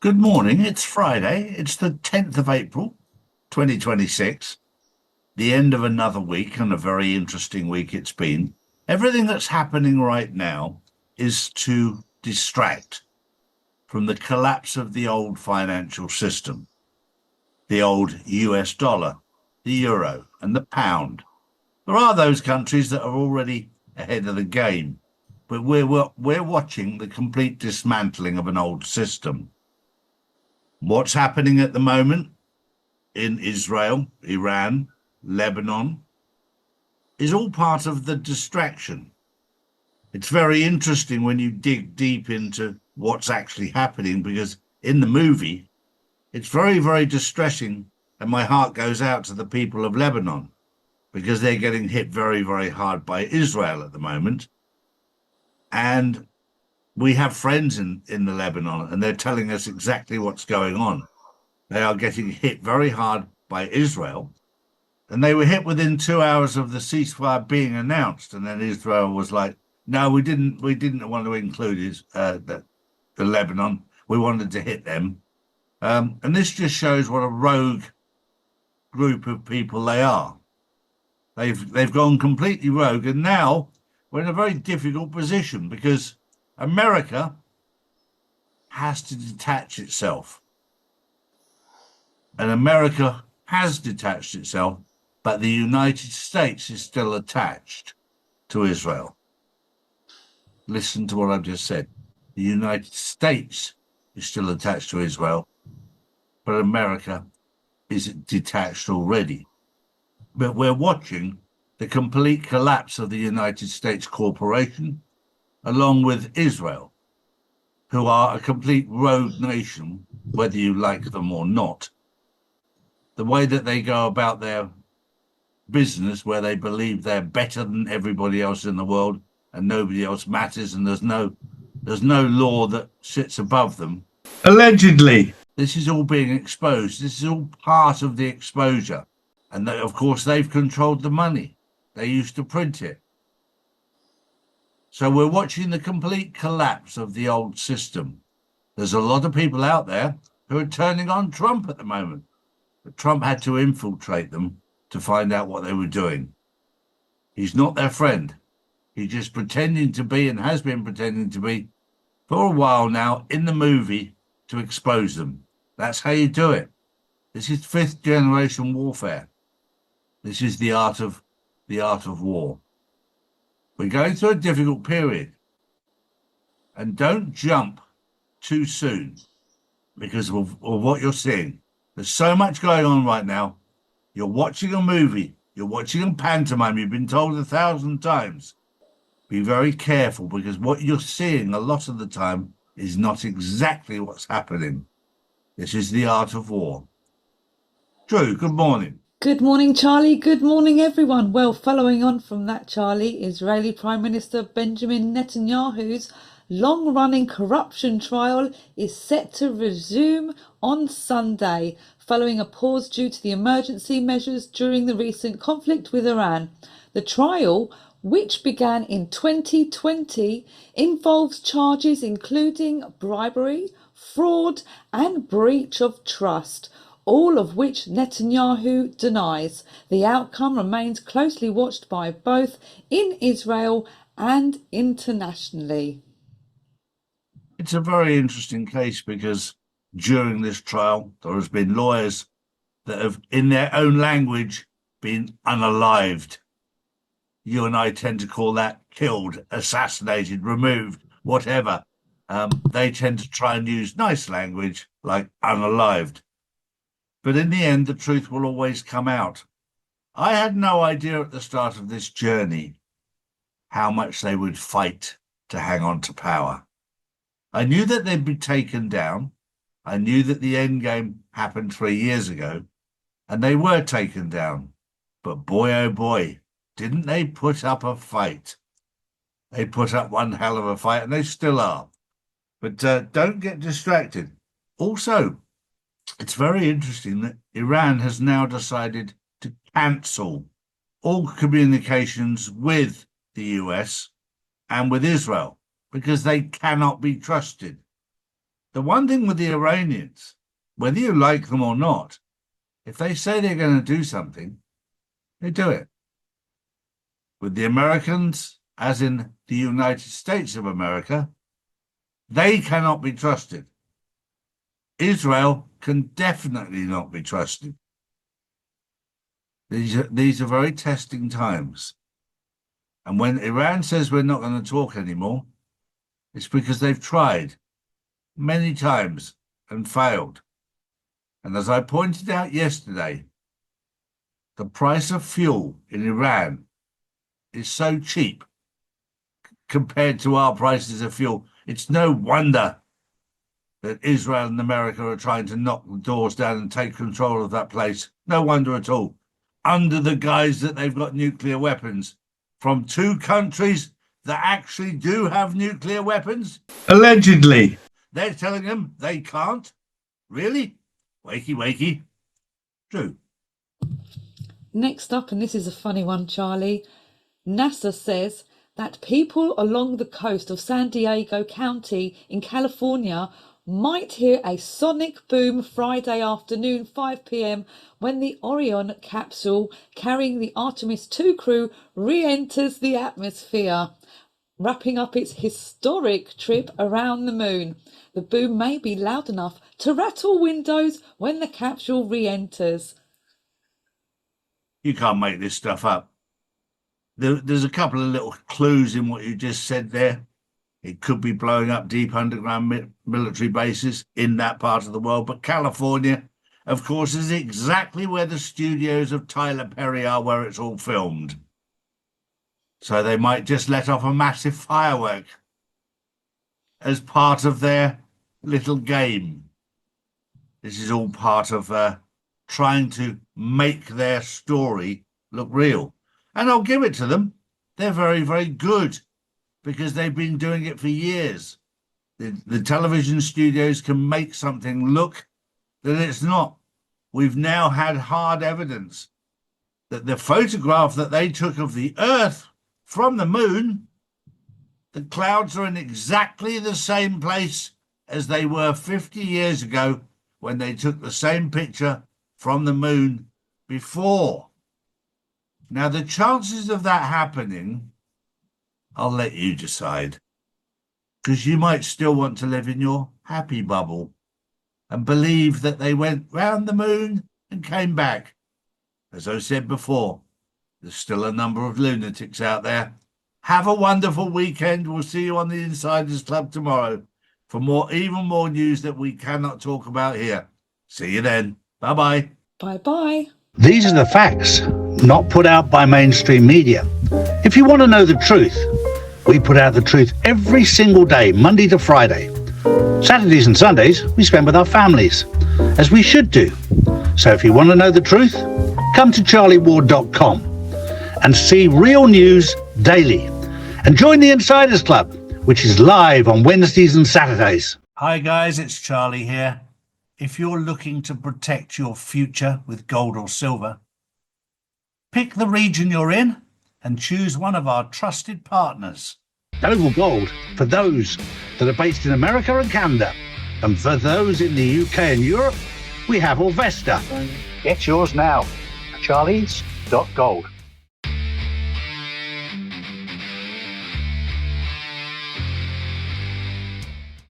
Good morning. It's Friday. It's the 10th of April, 2026, the end of another week, and a very interesting week it's been. Everything that's happening right now is to distract from the collapse of the old financial system, the old US dollar, the euro, and the pound. There are those countries that are already ahead of the game, but we're watching the complete dismantling of an old system. What's happening at the moment in Israel, Iran, Lebanon is all part of the distraction. It's very interesting when you dig deep into what's actually happening because in the movie, it's very, very distressing. And my heart goes out to the people of Lebanon because they're getting hit very, very hard by Israel at the moment. And we have friends in the Lebanon, and they're telling us exactly what's going on. They are getting hit very hard by Israel, and they were hit within 2 hours of the ceasefire being announced. And then Israel was like, "No, we didn't want to include the Lebanon. We wanted to hit them." And this just shows what a rogue group of people they are. They've gone completely rogue, and now we're in a very difficult position because America has to detach itself, and America has detached itself, but the United States is still attached to Israel. Listen to what I've just said. The United States is still attached to Israel, but America is detached already. But we're watching the complete collapse of the United States corporation, along with Israel, who are a complete rogue nation, whether you like them or not. The way that they go about their business, where they believe they're better than everybody else in the world and nobody else matters, and there's no law that sits above them. Allegedly, this is all being exposed. This is all part of the exposure. And they, of course, they've controlled the money. They used to print it. So we're watching the complete collapse of the old system. There's a lot of people out there who are turning on Trump at the moment. But Trump had to infiltrate them to find out what they were doing. He's not their friend. He's just pretending to be and has been pretending to be for a while now in the movie to expose them. That's how you do it. This is fifth generation warfare. This is the art of war. We're going through a difficult period, and don't jump too soon because of what you're seeing. There's so much going on right now. You're watching a movie, you're watching a pantomime, you've been told 1,000 times. Be very careful because what you're seeing a lot of the time is not exactly what's happening. This is the art of war. Drew, good morning. Good morning, Charlie. Good morning, everyone. Well, following on from that, Charlie, Israeli Prime Minister Benjamin Netanyahu's long running corruption trial is set to resume on Sunday, following a pause due to the emergency measures during the recent conflict with Iran. The trial, which began in 2020, involves charges including bribery, fraud, and breach of trust, all of which Netanyahu denies. The outcome remains closely watched by both in Israel and internationally. It's a very interesting case because during this trial, there has been lawyers that have, in their own language, been unalived. You and I tend to call that killed, assassinated, removed, whatever. They tend to try and use nice language like unalived. But in the end, the truth will always come out. I had no idea at the start of this journey how much they would fight to hang on to power. I knew that they'd be taken down. I knew that the end game happened 3 years ago, and they were taken down. But boy, oh boy, didn't they put up a fight? They put up one hell of a fight, and they still are. But don't get distracted. Also, it's very interesting that Iran has now decided to cancel all communications with the US and with Israel because they cannot be trusted. The one thing with the Iranians, whether you like them or not, if they say they're going to do something, they do it. With the Americans, as in the United States of America, they cannot be trusted. Israel can definitely not be trusted. These are very testing times. And when Iran says we're not going to talk anymore, it's because they've tried many times and failed. And as I pointed out yesterday, the price of fuel in Iran is so cheap compared to our prices of fuel. It's no wonder that Israel and America are trying to knock the doors down and take control of that place. No wonder at all. Under the guise that they've got nuclear weapons from two countries that actually do have nuclear weapons. Allegedly. They're telling them they can't. Really? Wakey, wakey. True. Next up, and this is a funny one, Charlie. NASA says that people along the coast of San Diego County in California might hear a sonic boom Friday afternoon, 5 p.m, when the Orion capsule carrying the Artemis 2 crew re-enters the atmosphere, wrapping up its historic trip around the moon. The boom may be loud enough to rattle windows when the capsule re-enters. You can't make this stuff up. There's a couple of little clues in what you just said there. It could be blowing up deep underground military bases in that part of the world. But California, of course, is exactly where the studios of Tyler Perry are, where it's all filmed. So they might just let off a massive firework as part of their little game. This is all part of trying to make their story look real. And I'll give it to them. They're very, very good because they've been doing it for years. The television studios can make something look that it's not. We've now had hard evidence that the photograph that they took of the Earth from the moon, the clouds are in exactly the same place as they were 50 years ago when they took the same picture from the moon before. Now, the chances of that happening, I'll let you decide, because you might still want to live in your happy bubble and believe that they went round the moon and came back. As I said before, there's still a number of lunatics out there. Have a wonderful weekend. We'll see you on the Insiders Club tomorrow for even more news that we cannot talk about here. See you then. Bye-bye. Bye-bye. These are the facts, not put out by mainstream media. If you want to know the truth, we put out the truth every single day, Monday to Friday. Saturdays and Sundays we spend with our families, as we should do. So if you want to know the truth, come to charlieward.com and see real news daily. And join the Insiders Club, which is live on Wednesdays and Saturdays. Hi guys, it's Charlie here. If you're looking to protect your future with gold or silver, pick the region you're in and choose one of our trusted partners. Noble Gold for those that are based in America and Canada. And for those in the UK and Europe, we have Orvesta. Get yours now. Charlies.gold.